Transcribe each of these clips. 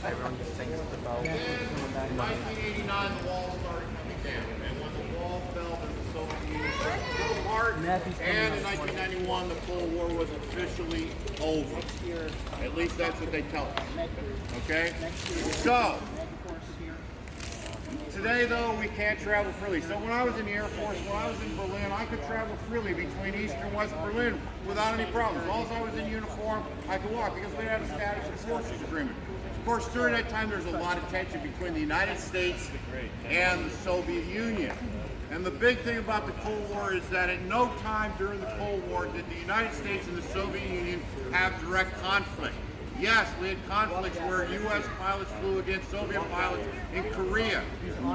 Everyone just thinks about. In 1989, the wall started coming down, and when the wall fell, the Soviet Union fell apart. And in 1991, the Cold War was officially over. At least that's what they tell us. Okay? So, today though, we can't travel freely. So when I was in the Air Force, when I was in Berlin, I could travel freely between East and West Berlin without any problems. As long as I was in uniform, I could walk because we had a status of forces agreement. Of course, during that time, there's a lot of tension between the United States and the Soviet Union. And the big thing about the Cold War is that at no time during the Cold War did the United States and the Soviet Union have direct conflict. Yes, we had conflicts where U.S. pilots flew against Soviet pilots in Korea,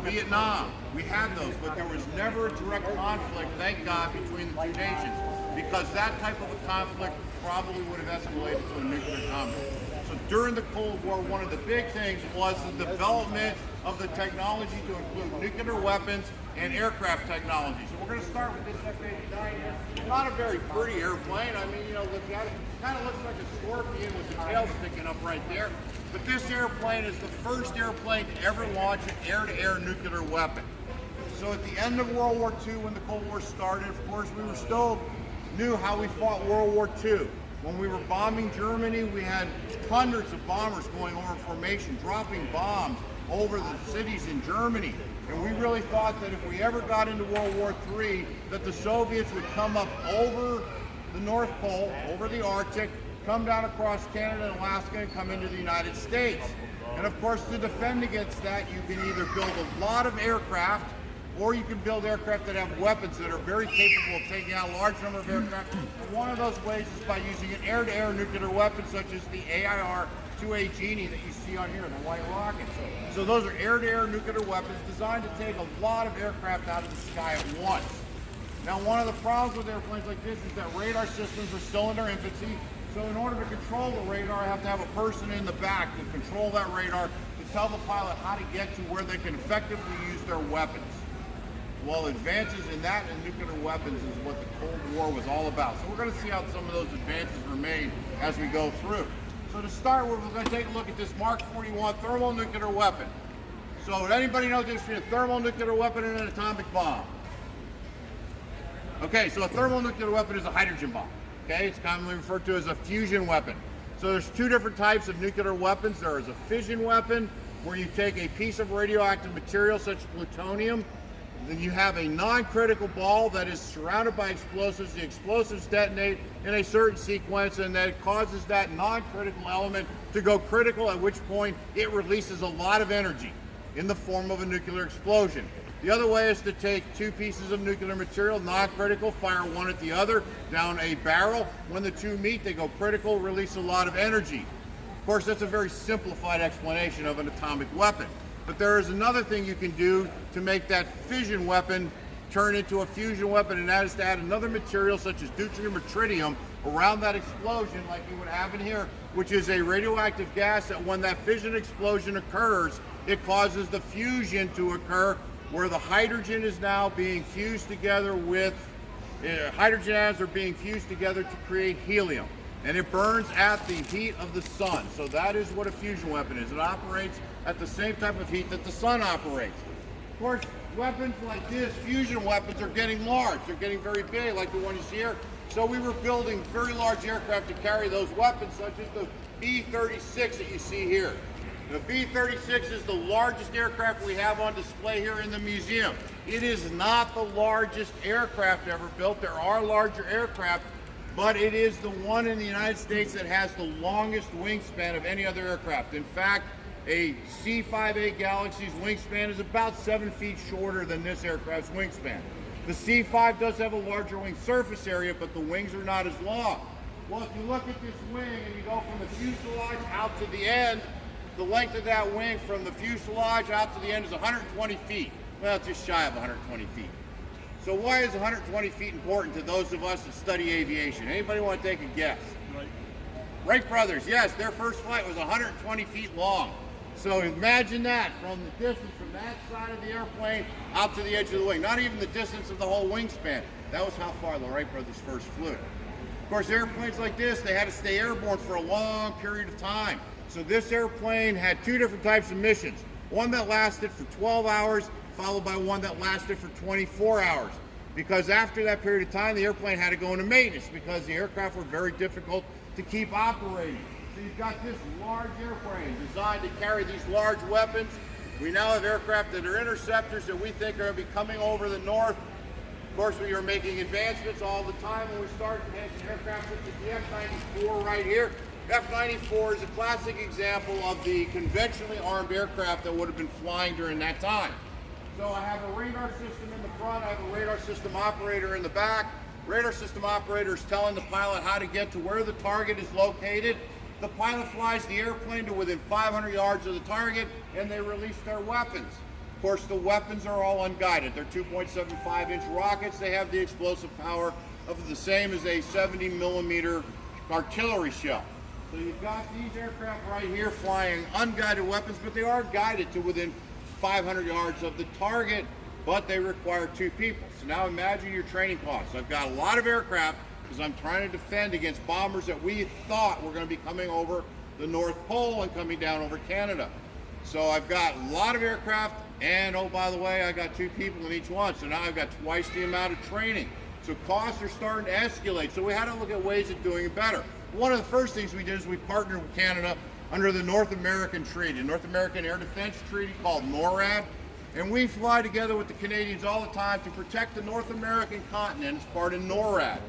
Vietnam. We had those, but there was never a direct conflict, thank God, between the two nations, because that type of a conflict probably would have escalated to a nuclear conflict. So during the Cold War, one of the big things was the development of the technology to include nuclear weapons and aircraft technology. So we're going to start with this F-89 here. It's not a very pretty airplane. I mean, you know, look at it. It kind of looks like a scorpion with the tail sticking up right there. But this airplane is the first airplane to ever launch an air-to-air nuclear weapon. So at the end of World War II, when the Cold War started, of course, we were still knew how we fought World War II. When we were bombing Germany, we had hundreds of bombers going over in formation, dropping bombs over the cities in Germany. And we really thought that if we ever got into World War III, that the Soviets would come up over the North Pole, over the Arctic, come down across Canada and Alaska, and come into the United States. And of course, to defend against that, you can either build a lot of aircraft, or you can build aircraft that have weapons that are very capable of taking out a large number of aircraft. One of those ways is by using an air-to-air nuclear weapon, such as the AIR-2A Genie that you see on here, the white rocket. So those are air-to-air nuclear weapons designed to take a lot of aircraft out of the sky at once. Now, one of the problems with airplanes like this is that radar systems are still in their infancy. So in order to control the radar, I have to have a person in the back to control that radar to tell the pilot how to get to where they can effectively use their weapons. Well, advances in that and nuclear weapons is what the Cold War was all about. So we're going to see how some of those advances were made as we go through. So to start with, we're going to take a look at this Mark 41 thermonuclear weapon. So does anybody know the difference between a thermonuclear weapon and an atomic bomb? Okay, so a thermonuclear weapon is a hydrogen bomb. Okay, it's commonly referred to as a fusion weapon. So there's two different types of nuclear weapons. There is a fission weapon, where you take a piece of radioactive material such as plutonium, then you have a non-critical ball that is surrounded by explosives. The explosives detonate in a certain sequence, and that causes that non-critical element to go critical, at which point it releases a lot of energy in the form of a nuclear explosion. The other way is to take two pieces of nuclear material, non-critical, fire one at the other down a barrel. When the two meet, they go critical, release a lot of energy. Of course, that's a very simplified explanation of an atomic weapon. But there is another thing you can do to make that fission weapon turn into a fusion weapon, and that is to add another material such as deuterium or tritium around that explosion like you would have in here, which is a radioactive gas that when that fission explosion occurs, it causes the fusion to occur, where the hydrogen is now being fused together with, hydrogen atoms are being fused together to create helium. And it burns at the heat of the sun. So that is what a fusion weapon is. It operates at the same type of heat that the sun operates. Of course, weapons like this, fusion weapons, are getting large. They're getting very big, like the one you see here. So we were building very large aircraft to carry those weapons, such as the B-36 that you see here. The B-36 is the largest aircraft we have on display here in the museum. It is not the largest aircraft ever built. There are larger aircraft, but it is the one in the United States that has the longest wingspan of any other aircraft. In fact, a C-5A Galaxy's wingspan is about 7 feet shorter than this aircraft's wingspan. The C-5 does have a larger wing surface area, but the wings are not as long. Well, if you look at this wing and you go from the fuselage out to the end, the length of that wing from the fuselage out to the end is 120 feet. Well, it's just shy of 120 feet. So why is 120 feet important to those of us that study aviation? Anybody want to take a guess? Wright brothers, yes, their first flight was 120 feet long. So imagine that, from the distance from that side of the airplane out to the edge of the wing. Not even the distance of the whole wingspan. That was how far the Wright brothers first flew. Of course, airplanes like this, they had to stay airborne for a long period of time. So this airplane had two different types of missions. One that lasted for 12 hours, followed by one that lasted for 24 hours. Because after that period of time, the airplane had to go into maintenance because the aircraft were very difficult to keep operating. So you've got this large airplane designed to carry these large weapons. We now have aircraft that are interceptors that we think are going to be coming over the north. Of course, we are making advancements all the time when we start making aircraft such as the F-94 right here. F-94 is a classic example of the conventionally armed aircraft that would have been flying during that time. So I have a radar system in the front, I have a radar system operator in the back. Radar system operator is telling the pilot how to get to where the target is located. The pilot flies the airplane to within 500 yards of the target, and they release their weapons. Of course, the weapons are all unguided. They're 2.75-inch rockets. They have the explosive power of the same as a 70-millimeter artillery shell. So you've got these aircraft right here flying unguided weapons, but they are guided to within 500 yards of the target, but they require two people. So now imagine your training costs. I've got a lot of aircraft because I'm trying to defend against bombers that we thought were going to be coming over the North Pole and coming down over Canada. So I've got a lot of aircraft, and oh, by the way, I got two people in each one. So now I've got twice the amount of training. So costs are starting to escalate. So we had to look at ways of doing it better. One of the first things we did is we partnered with Canada under the North American Treaty, North American Air Defense Treaty called NORAD. And we fly together with the Canadians all the time to protect the North American continent as part of NORAD.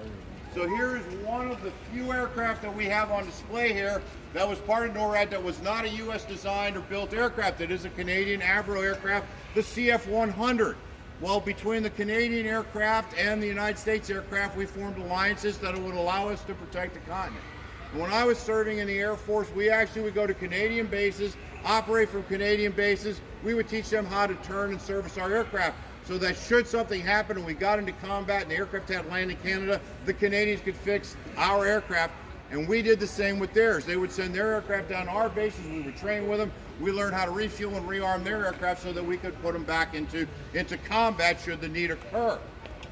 So here is one of the few aircraft that we have on display here that was part of NORAD that was not a U.S. designed or built aircraft. It is a Canadian Avro aircraft, the CF-100. Well, between the Canadian aircraft and the United States aircraft, we formed alliances that would allow us to protect the continent. And when I was serving in the Air Force, we actually would go to Canadian bases, operate from Canadian bases. We would teach them how to turn and service our aircraft. so that should something happen and we got into combat and the aircraft had to land in Canada, the Canadians could fix our aircraft. And we did the same with theirs. They would send their aircraft down to our bases. We would train with them. We learned how to refuel and rearm their aircraft so that we could put them back into combat should the need occur.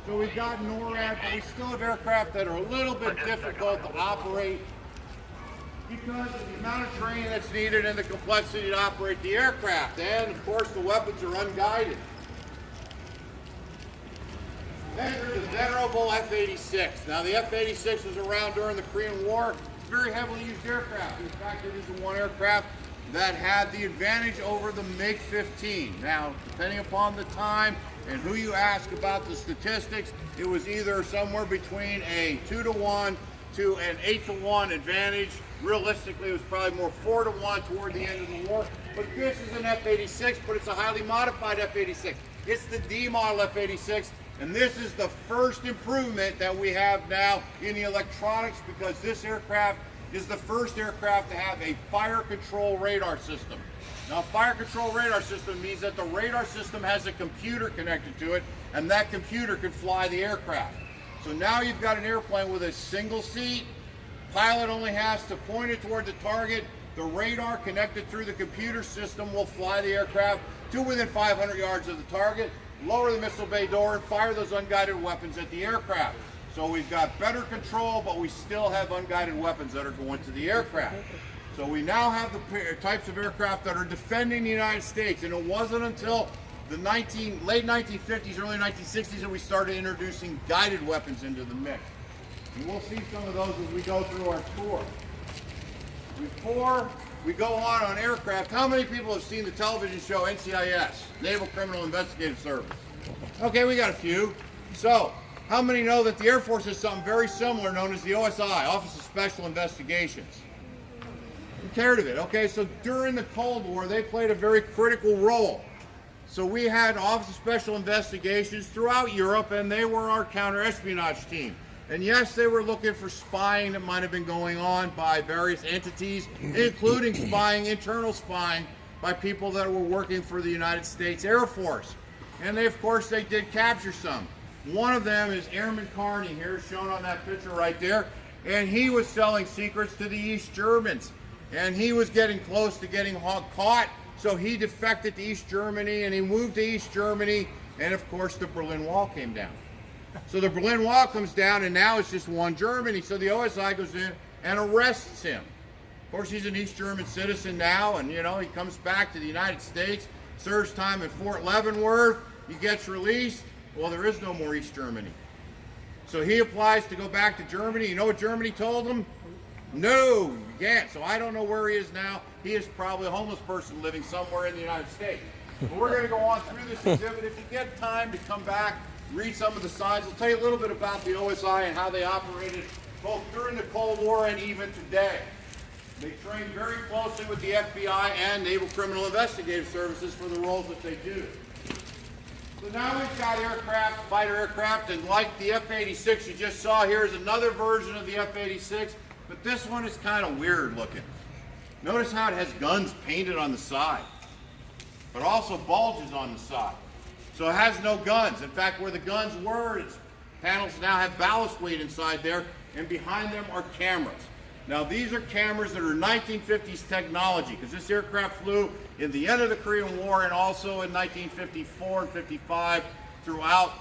So we've got NORAD, but we still have aircraft that are a little bit difficult to operate because of the amount of training that's needed and the complexity to operate the aircraft. And of course, the weapons are unguided. Then there's the venerable F-86. Now the F-86 was around during the Korean War. It's a very heavily used aircraft. In fact, it is the one aircraft that had the advantage over the MiG-15. Now, depending upon the time and who you ask about the statistics, it was either somewhere between a 2-to-1 to an 8-to-1 advantage. Realistically, it was probably more 4-to-1 toward the end of the war. But this is an F-86, but it's a highly modified F-86. It's the D model F-86. And this is the first improvement that we have now in the electronics, because this aircraft is the first aircraft to have a fire control radar system. Now, fire control radar system means that the radar system has a computer connected to it, and that computer can fly the aircraft. So now you've got an airplane with a single seat. Pilot only has to point it toward the target. The radar connected through the computer system will fly the aircraft to within 500 yards of the target, lower the missile bay door, and fire those unguided weapons at the aircraft. So we've got better control, but we still have unguided weapons that are going to the aircraft. So we now have the types of aircraft that are defending the United States, and it wasn't until the late 1950s, early 1960s that we started introducing guided weapons into the mix. And we'll see some of those as we go through our tour. Before we go on aircraft, how many people have seen the television show NCIS, Naval Criminal Investigative Service? Okay, we got a few. So, how many know that the Air Force has something very similar known as the OSI, Office of Special Investigations? You've heard of it. Okay, so during the Cold War, they played a very critical role. So we had Office of Special Investigations throughout Europe, and they were our counter-espionage team. And yes, they were looking for spying that might have been going on by various entities, including spying, internal spying, by people that were working for the United States Air Force. And they, of course, they did capture some. One of them is Airman Carney here, shown on that picture right there. And he was selling secrets to the East Germans. And he was getting close to getting caught, so he defected to East Germany, and he moved to East Germany, and of course the Berlin Wall came down. So the Berlin Wall comes down, and now it's just one Germany. So the OSI goes in and arrests him. Of course, he's an East German citizen now, and you know, he comes back to the United States, serves time at Fort Leavenworth, he gets released. Well, there is no more East Germany. So he applies to go back to Germany. You know what Germany told him? No, you can't. So I don't know where he is now. He is probably a homeless person living somewhere in the United States. But we're going to go on through this exhibit. If you get time to come back, read some of the signs. I'll tell you a little bit about the OSI and how they operated both during the Cold War and even today. They trained very closely with the FBI and Naval Criminal Investigative Services for the roles that they do. So now we've got aircraft, fighter aircraft, and like the F-86 you just saw, here's another version of the F-86, but this one is kind of weird looking. Notice how it has guns painted on the side, but also bulges on the side. So it has no guns. In fact, where the guns were, its panels now have ballast weight inside there, and behind them are cameras. Now these are cameras that are 1950s technology, because this aircraft flew in the end of the Korean War and also in 1954 and 55 throughout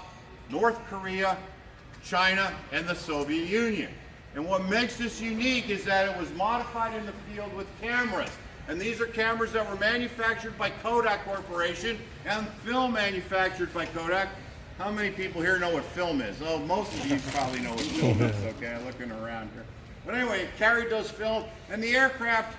North Korea, China, and the Soviet Union. And what makes this unique is that it was modified in the field with cameras. And these are cameras that were manufactured by Kodak Corporation and film manufactured by Kodak. How many people here know what film is? Oh, most of you probably know what film is, okay, looking around here. But anyway, it carried those films, and the aircraft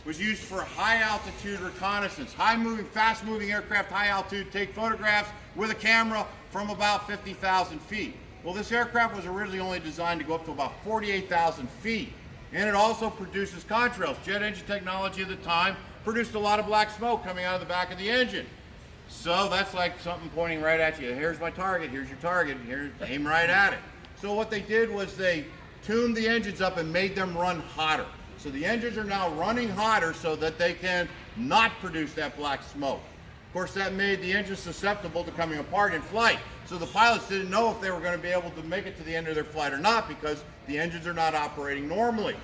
was used for high altitude reconnaissance. Fast moving aircraft, high altitude, take photographs with a camera from about 50,000 feet. Well, this aircraft was originally only designed to go up to about 48,000 feet. And it also produces contrails. Jet engine technology at the time produced a lot of black smoke coming out of the back of the engine. So that's like something pointing right at you. Here's my target, here's your target, aim right at it. So what they did was they tuned the engines up and made them run hotter. So the engines are now running hotter so that they can not produce that black smoke. Of course, that made the engine susceptible to coming apart in flight. So the pilots didn't know if they were going to be able to make it to the end of their flight or not because the engines are not operating normally.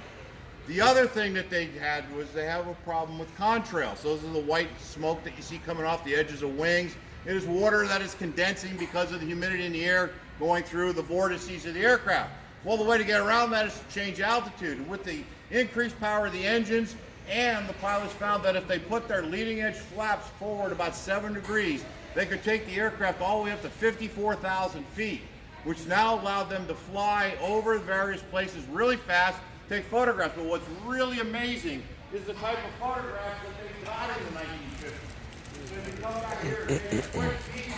The other thing that they had was they have a problem with contrails. Those are the white smoke that you see coming off the edges of wings. It is water that is condensing because of the humidity in the air going through the vortices of the aircraft. Well, the way to get around that is to change altitude. And with the increased power of the engines, and the pilots found that if they put their leading edge flaps forward about 7 degrees, they could take the aircraft all the way up to 54,000 feet, which now allowed them to fly over various places really fast, take photographs. But what's really amazing is the type of photographs that they got in the 1950s. So if you come back here and take a quick peek,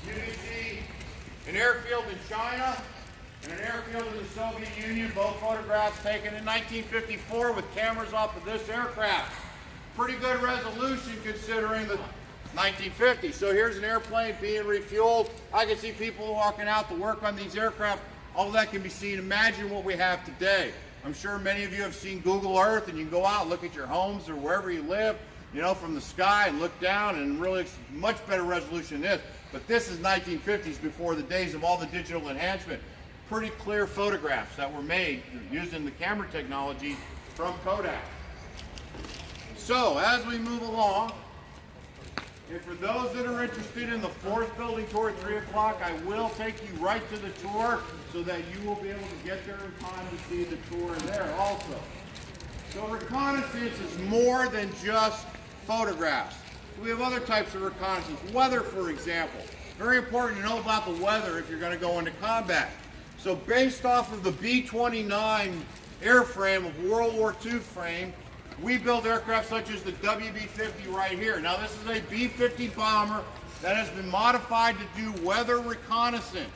you can see an airfield in China and an airfield in the Soviet Union, both photographs taken in 1954 with cameras off of this aircraft. Pretty good resolution considering the 1950s. So here's an airplane being refueled. I can see people walking out to work on these aircraft. All that can be seen. Imagine what we have today. I'm sure many of you have seen Google Earth, and you can go out and look at your homes or wherever you live, you know, from the sky and look down, and really it's much better resolution than this. But this is 1950s, before the days of all the digital enhancement. Pretty clear photographs that were made using the camera technology from Kodak. So as we move along, and for those that are interested in the fourth building tour at 3 o'clock, I will take you right to the tour so that you will be able to get there in time to see the tour there also. So reconnaissance is more than just photographs. We have other types of reconnaissance. Weather, for example. Very important to know about the weather if you're going to go into combat. So based off of the B-29 airframe of World War II frame, we build aircraft such as the WB-50 right here. Now this is a B-50 bomber that has been modified to do weather reconnaissance.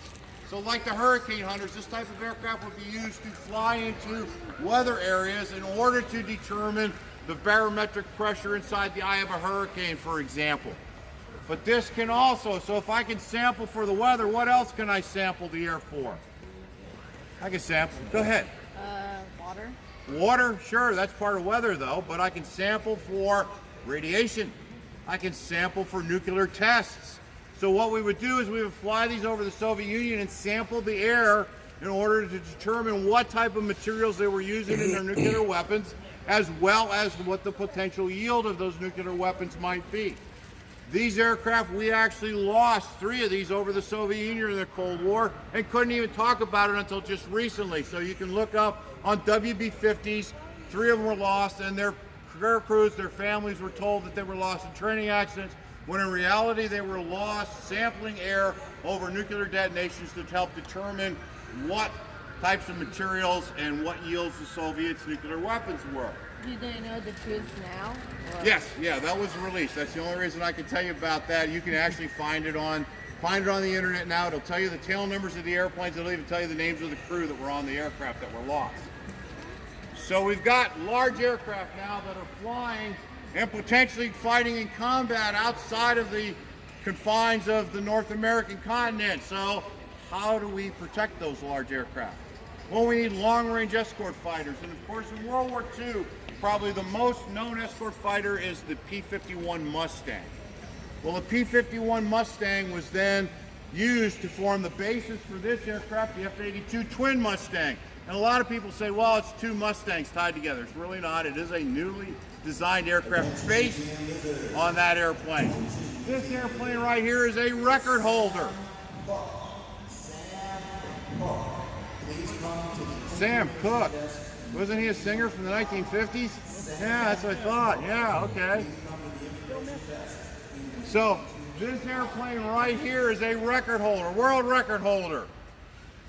So like the Hurricane Hunters, this type of aircraft would be used to fly into weather areas in order to determine the barometric pressure inside the eye of a hurricane, for example. But this can also, so if I can sample for the weather, what else can I sample the air for? I can sample. Go ahead. Water. Water, sure, that's part of weather though, but I can sample for radiation. I can sample for nuclear tests. So what we would do is we would fly these over the Soviet Union and sample the air in order to determine what type of materials they were using in their nuclear weapons, as well as what the potential yield of those nuclear weapons might be. These aircraft, we actually lost 3 of these over the Soviet Union in the Cold War and couldn't even talk about it until just recently. So you can look up on WB-50s, 3 of them were lost, and their air crews, their families were told that they were lost in training accidents, when in reality they were lost sampling air over nuclear detonations to help determine what types of materials and what yields the Soviets' nuclear weapons were. Do they know the truth now? Or? Yes, yeah, that was released. That's the only reason I can tell you about that. You can actually find it on the internet now. It'll tell you the tail numbers of the airplanes. It'll even tell you the names of the crew that were on the aircraft that were lost. So we've got large aircraft now that are flying and potentially fighting in combat outside of the confines of the North American continent. So how do we protect those large aircraft? Well, we need long-range escort fighters. And of course, in World War II, probably the most known escort fighter is the P-51 Mustang. Well, the P-51 Mustang was then used to form the basis for this aircraft, the F-82 Twin Mustang. And a lot of people say, well, it's 2 Mustangs tied together. It's really not. It is a newly designed aircraft based on that airplane. This airplane right here is a record holder. Sam Cooke. Wasn't he a singer from the 1950s? Yeah, that's what I thought. Yeah, okay. So this airplane right here is a record holder, world record holder.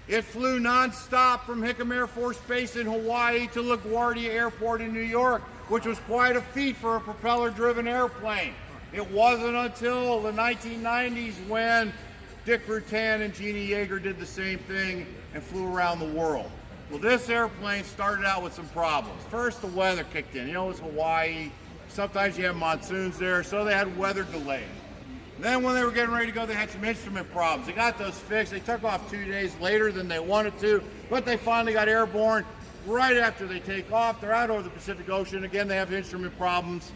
It flew non-stop from Hickam Air Force Base in Hawaii to LaGuardia Airport in New York, which was quite a feat for a propeller-driven airplane. It wasn't until the 1990s when Dick Rutan and Jeannie Yeager did the same thing and flew around the world. Well, this airplane started out with some problems. First, the weather kicked in. You know, it was Hawaii. Sometimes you have monsoons there, so they had weather delays. Then when they were getting ready to go, they had some instrument problems. They got those fixed. They took off 2 days later than they wanted to, but they finally got airborne right after they take off. They're out over the Pacific Ocean. Again, they have instrument problems.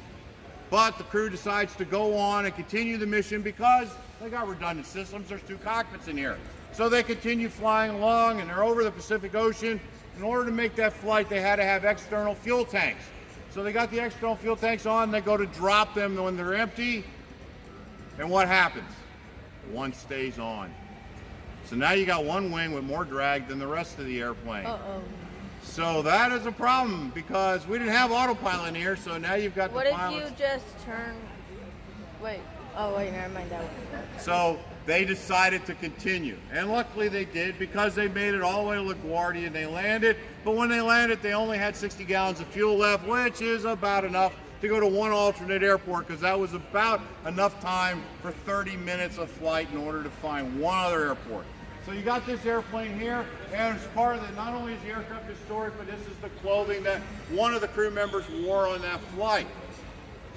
but the crew decides to go on and continue the mission because they got redundant systems. There's 2 cockpits in here. So they continue flying along, and they're over the Pacific Ocean. In order to make that flight, they had to have external fuel tanks. So they got the external fuel tanks on, they go to drop them when they're empty, and what happens? One stays on. So now you got one wing with more drag than the rest of the airplane. Uh-oh. So that is a problem because we didn't have autopilot in here, so now you've got What the if pilots. you just turn... Wait. Oh, wait, never mind that one. So they decided to continue. And luckily they did because they made it all the way to LaGuardia and they landed. But when they landed, they only had 60 gallons of fuel left, which is about enough to go to one alternate airport because that was about enough time for 30 minutes of flight in order to find one other airport. So you got this airplane here, and as part of it, not only is the aircraft historic, but this is the clothing that one of the crew members wore on that flight.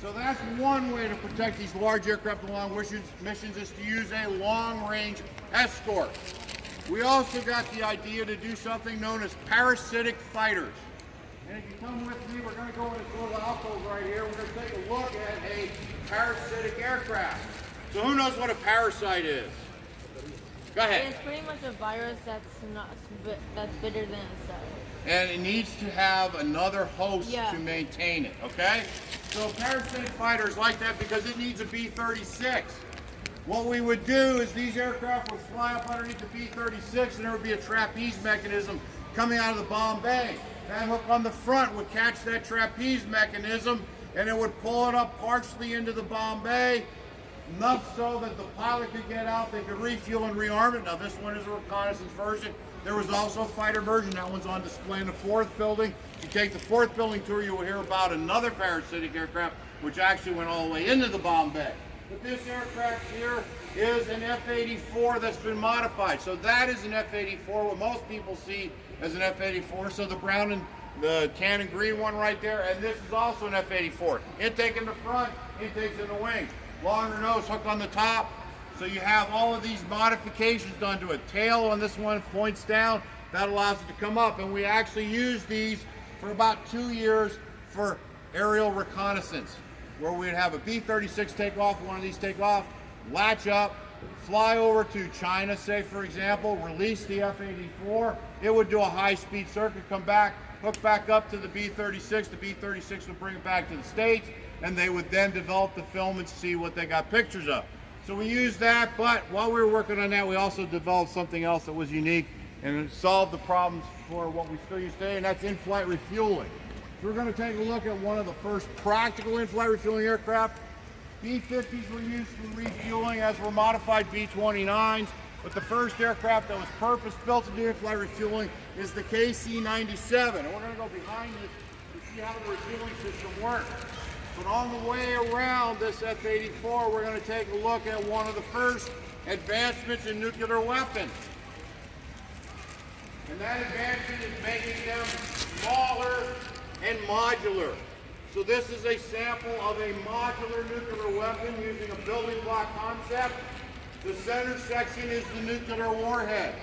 So that's one way to protect these large aircraft on long missions is to use a long-range escort. We also got the idea to do something known as parasitic fighters. And if you come with me, we're going to go in this little alcove right here. We're going to take a look at a parasitic aircraft. So who knows what a parasite is? Go ahead. It's pretty much a virus that's bigger than itself. And it needs to have another host Yeah. to maintain it, okay? So parasitic fighters like that because it needs a B-36. What we would do is these aircraft would fly up underneath the B-36 and there would be a trapeze mechanism coming out of the bomb bay. That hook on the front would catch that trapeze mechanism and it would pull it up partially into the bomb bay, enough so that the pilot could get out, they could refuel and rearm it. Now this one is a reconnaissance version. There was also a fighter version. That one's on display in the 4th building. If you take the 4th building tour, you will hear about another parasitic aircraft, which actually went all the way into the bomb bay. But this aircraft here is an F-84 that's been modified. So that is an F-84, what most people see as an F-84. So the brown and the tan and green one right there, and this is also an F-84. Intake in the front, intakes in the wing. Longer nose, hook on the top. So you have all of these modifications done to it. Tail on this one points down. That allows it to come up. And we actually use these for about 2 years for aerial reconnaissance, where we'd have a B-36 take off, one of these take off, latch up, fly over to China, say for example, release the F-84. It would do a high-speed circuit, come back, hook back up to the B-36. The B-36 would bring it back to the States, and they would then develop the film and see what they got pictures of. So we used that, but while we were working on that, we also developed something else that was unique and it solved the problems for what we still use today, and that's in-flight refueling. So we're going to take a look at one of the first practical in-flight refueling aircraft. B-50s were used for refueling, as were modified B-29s, but the first aircraft that was purpose-built to do in-flight refueling is the KC-97. And we're going to go behind this to see how the refueling system works. But on the way around this F-84, we're going to take a look at one of the first advancements in nuclear weapons. And that advancement is making them smaller and modular. So this is a sample of a modular nuclear weapon using a building block concept. The center section is the nuclear warhead.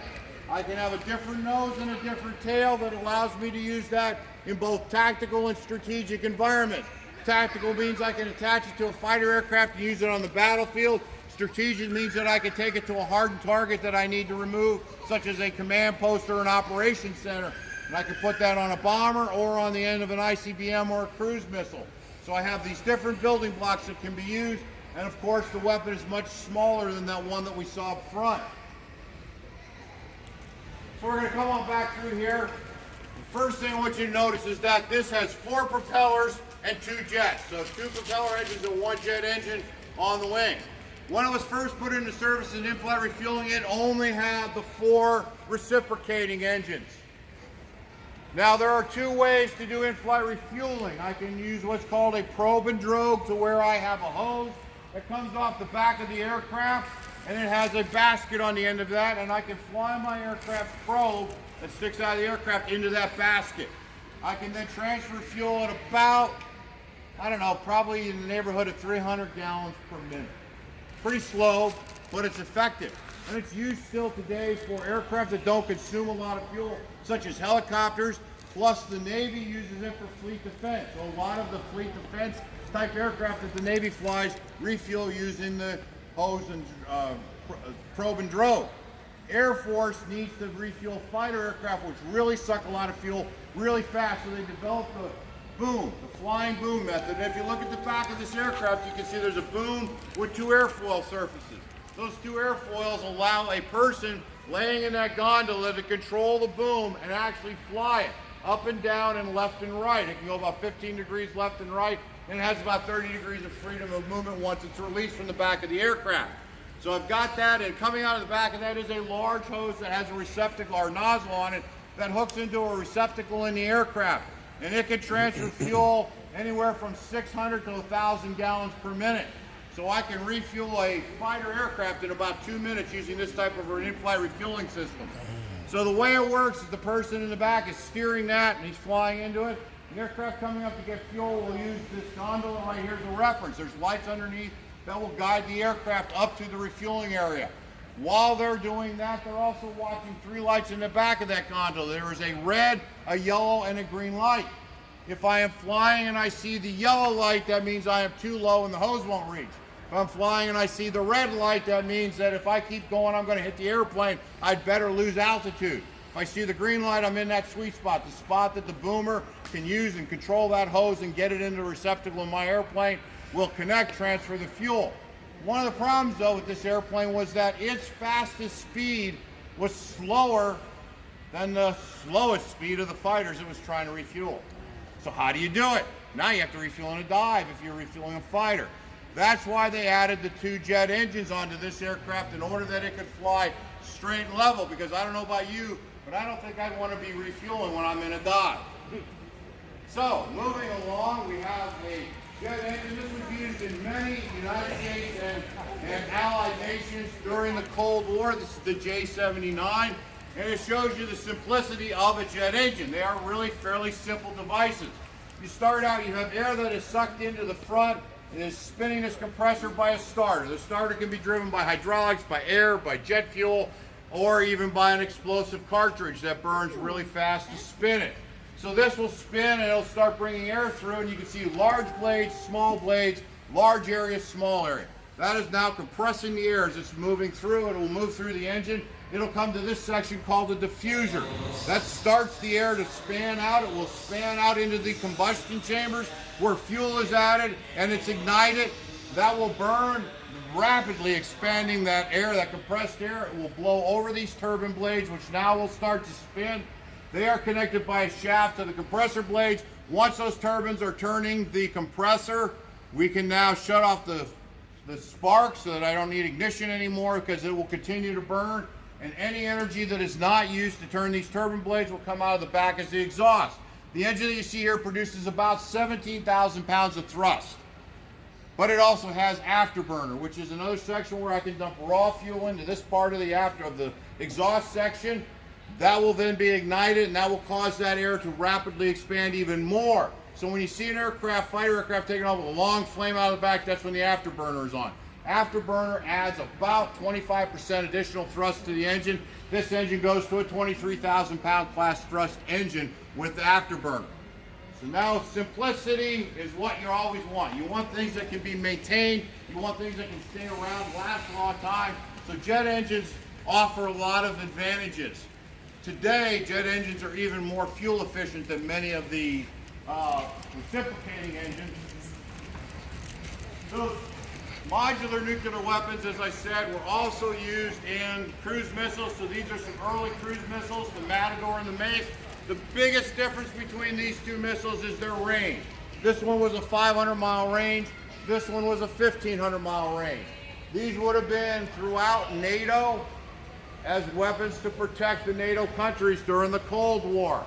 I can have a different nose and a different tail that allows me to use that in both tactical and strategic environments. Tactical means I can attach it to a fighter aircraft and use it on the battlefield. Strategic means that I can take it to a hardened target that I need to remove, such as a command post or an operations center. And I can put that on a bomber or on the end of an ICBM or a cruise missile. So I have these different building blocks that can be used, and of course the weapon is much smaller than that one that we saw up front. So we're going to come on back through here. The first thing I want you to notice is that this has 4 propellers and 2 jets. So 2 propeller engines and 1 jet engine on the wing. When it was first put into service in in-flight refueling, it only had the 4 reciprocating engines. Now there are 2 ways to do in-flight refueling. I can use what's called a probe and drogue, to where I have a hose that comes off the back of the aircraft and it has a basket on the end of that, and I can fly my aircraft probe that sticks out of the aircraft into that basket. I can then transfer fuel at about, I don't know, probably in the neighborhood of 300 gallons per minute. Pretty slow, but it's effective. And it's used still today for aircraft that don't consume a lot of fuel, such as helicopters, plus the Navy uses it for fleet defense. So a lot of the fleet defense type of aircraft that the Navy flies refuel using the hose and probe and drogue. Air Force needs to refuel fighter aircraft, which really suck a lot of fuel really fast, so they developed the boom, the flying boom method. And if you look at the back of this aircraft, you can see there's a boom with 2 airfoil surfaces. Those 2 airfoils allow a person laying in that gondola to control the boom and actually fly it up and down and left and right. It can go about 15 degrees left and right, and it has about 30 degrees of freedom of movement once it's released from the back of the aircraft. So I've got that, and coming out of the back of that is a large hose that has a receptacle or nozzle on it that hooks into a receptacle in the aircraft. And it can transfer fuel anywhere from 600 to 1,000 gallons per minute. So I can refuel a fighter aircraft in about 2 minutes using this type of an in-flight refueling system. So the way it works is the person in the back is steering that and he's flying into it. The aircraft coming up to get fuel will use this gondola right here as a reference. There's lights underneath that will guide the aircraft up to the refueling area. While they're doing that, they're also watching 3 lights in the back of that gondola. There is a red, a yellow, and a green light. If I am flying and I see the yellow light, that means I am too low and the hose won't reach. If I'm flying and I see the red light, that means that if I keep going, I'm going to hit the airplane. I'd better lose altitude. If I see the green light, I'm in that sweet spot, the spot that the boomer can use and control that hose and get it into the receptacle in my airplane. Will connect, transfer the fuel. One of the problems though with this airplane was that its fastest speed was slower than the slowest speed of the fighters it was trying to refuel. So how do you do it? Now you have to refuel in a dive if you're refueling a fighter. That's why they added the 2 jet engines onto this aircraft in order that it could fly straight and level, because I don't know about you, but I don't think I'd want to be refueling when I'm in a dive. So moving along, we have a jet engine. This was used in many United States and Allied nations during the Cold War. This is the J-79, and it shows you the simplicity of a jet engine. They are really fairly simple devices. You start out, you have air that is sucked into the front. It is spinning this compressor by a starter. The starter can be driven by hydraulics, by air, by jet fuel, or even by an explosive cartridge that burns really fast to spin it. So this will spin and it'll start bringing air through, and you can see large blades, large areas, small area. That is now compressing the air as it's moving through. It will move through the engine. It'll come to this section called the diffuser. That starts the air to span out. It will span out into the combustion chambers where fuel is added and it's ignited. That will burn, rapidly expanding that air, that compressed air. It will blow over these turbine blades, which now will start to spin. They are connected by a shaft to the compressor blades. Once those turbines are turning the compressor, we can now shut off the spark so that I don't need ignition anymore, because it will continue to burn. And any energy that is not used to turn these turbine blades will come out of the back as the exhaust. The engine that you see here produces about 17,000 pounds of thrust. But it also has afterburner, which is another section where I can dump raw fuel into this part of the exhaust section. That will then be ignited, and that will cause that air to rapidly expand even more. So when you see an aircraft, fighter aircraft taking off with a long flame out of the back, that's when the afterburner is on. Afterburner adds about 25% additional thrust to the engine. This engine goes to a 23,000 pound class thrust engine with the afterburner. So now simplicity is what you always want. You want things that can be maintained. You want things that can stay around, last a long time. So jet engines offer a lot of advantages. Today, jet engines are even more fuel efficient than many of the reciprocating engines. Those modular nuclear weapons, as I said, were also used in cruise missiles. So these are some early cruise missiles, the Matador and the Mace. The biggest difference between these 2 missiles is their range. This one was a 500-mile range. This one was a 1,500-mile range. These would have been throughout NATO as weapons to protect the NATO countries during the Cold War.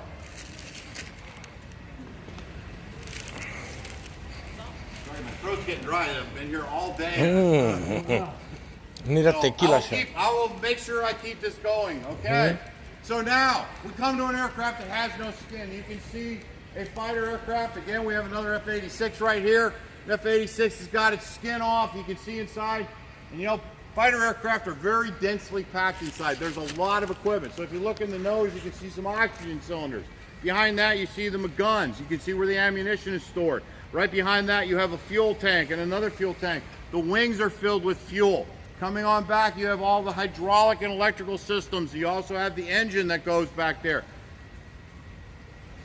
Sorry, my throat's getting dry. I've been here all day. Need a tequila shot. I will make sure I keep this going, okay? So now, we come to an aircraft that has no skin. You can see a fighter aircraft. Again, we have another F-86 right here. The F-86 has got its skin off. You can see inside. And you know, fighter aircraft are very densely packed inside. There's a lot of equipment. So if you look in the nose, you can see some oxygen cylinders. Behind that, you see the guns. You can see where the ammunition is stored. Right behind that, you have a fuel tank and another fuel tank. The wings are filled with fuel. Coming on back, you have all the hydraulic and electrical systems. You also have the engine that goes back there.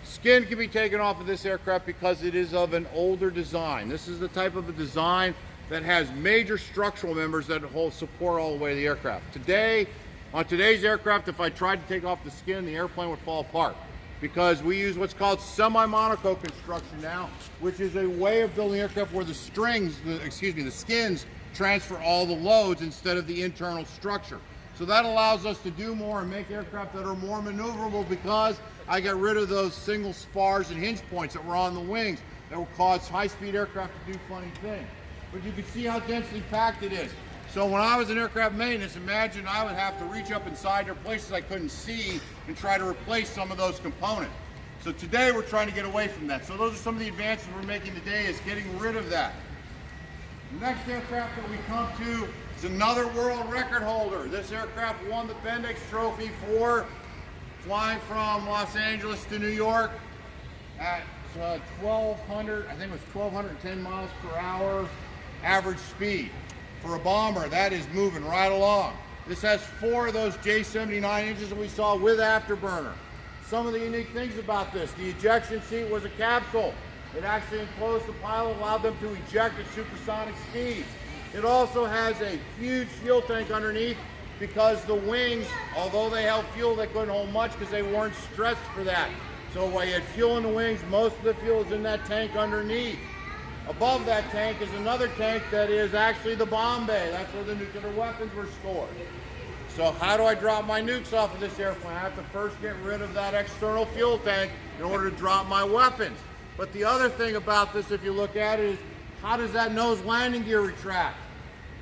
Skin can be taken off of this aircraft because it is of an older design. This is the type of a design that has major structural members that hold support all the way to the aircraft. Today, on today's aircraft, if I tried to take off the skin, the airplane would fall apart, because we use what's called semi-monocoque construction now, which is a way of building aircraft where the skins transfer all the loads instead of the internal structure. So that allows us to do more and make aircraft that are more maneuverable, because I got rid of those single spars and hinge points that were on the wings that will cause high-speed aircraft to do funny things. But you can see how densely packed it is. So when I was in aircraft maintenance, imagine I would have to reach up inside there places I couldn't see and try to replace some of those components. So today we're trying to get away from that. So those are some of the advances we're making today, is getting rid of that. The next aircraft that we come to is another world record holder. This aircraft won the Bendix Trophy for flying from Los Angeles to New York at 1,200, I think it was 1,210 miles per hour average speed. For a bomber, that is moving right along. This has 4 of those J79 engines that we saw with afterburner. Some of the unique things about this: the ejection seat was a capsule. It actually enclosed the pilot, allowed them to eject at supersonic speeds. It also has a huge fuel tank underneath, because the wings, although they held fuel, they couldn't hold much because they weren't stressed for that. So while you had fuel in the wings, most of the fuel is in that tank underneath. Above that tank is another tank that is actually the bomb bay. That's where the nuclear weapons were stored. So how do I drop my nukes off of this airplane? I have to first get rid of that external fuel tank in order to drop my weapons. But the other thing about this, if you look at it, is how does that nose landing gear retract?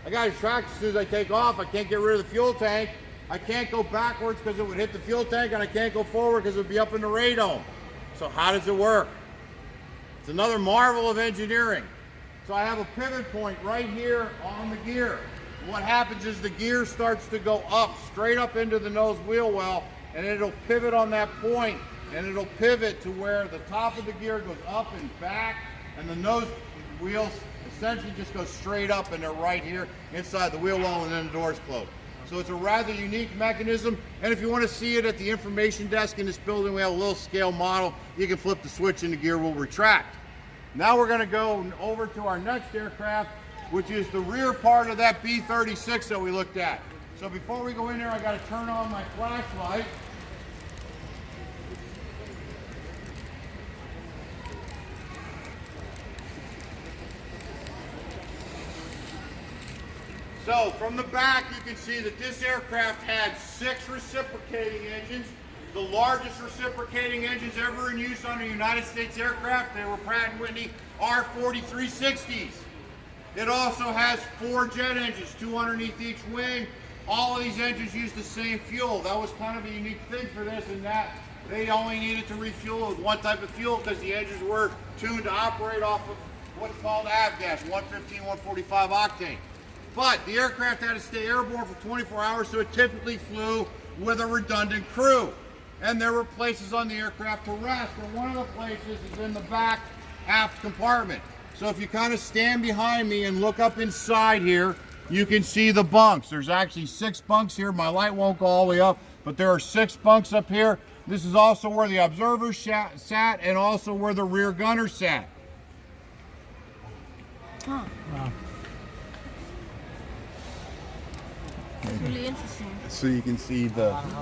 I got to retract as soon as I take off. I can't get rid of the fuel tank. I can't go backwards because it would hit the fuel tank, and I can't go forward because it would be up in the radome. So how does it work? It's another marvel of engineering. So I have a pivot point right here on the gear. What happens is the gear starts to go up, straight up into the nose wheel well, and it'll pivot on that point, and it'll pivot to where the top of the gear goes up and back, and the nose wheels essentially just go straight up, and they're right here inside the wheel well, and then the doors close. So it's a rather unique mechanism, and if you want to see it at the information desk in this building, we have a little scale model. You can flip the switch and the gear will retract. Now we're going to go over to our next aircraft, which is the rear part of that B-36 that we looked at. So before we go in there, I got to turn on my flashlight. So from the back, you can see that this aircraft had 6 reciprocating engines. The largest reciprocating engines ever in use on a United States aircraft. They were Pratt & Whitney R4360s. It also has 4 jet engines, 2 underneath each wing. All of these engines use the same fuel. That was kind of a unique thing for this, in that they only needed to refuel with one type of fuel because the engines were tuned to operate off of what's called avgas, 115, 145 octane. But the aircraft had to stay airborne for 24 hours, so it typically flew with a redundant crew. And there were places on the aircraft to rest, and one of the places is in the back aft compartment. So if you kind of stand behind me and look up inside here, you can see the bunks. There's actually 6 bunks here. My light won't go all the way up, but there are 6 bunks up here. This is also where the observers sat, and also where the rear gunner sat. Huh. Wow. It's really interesting. So you can see the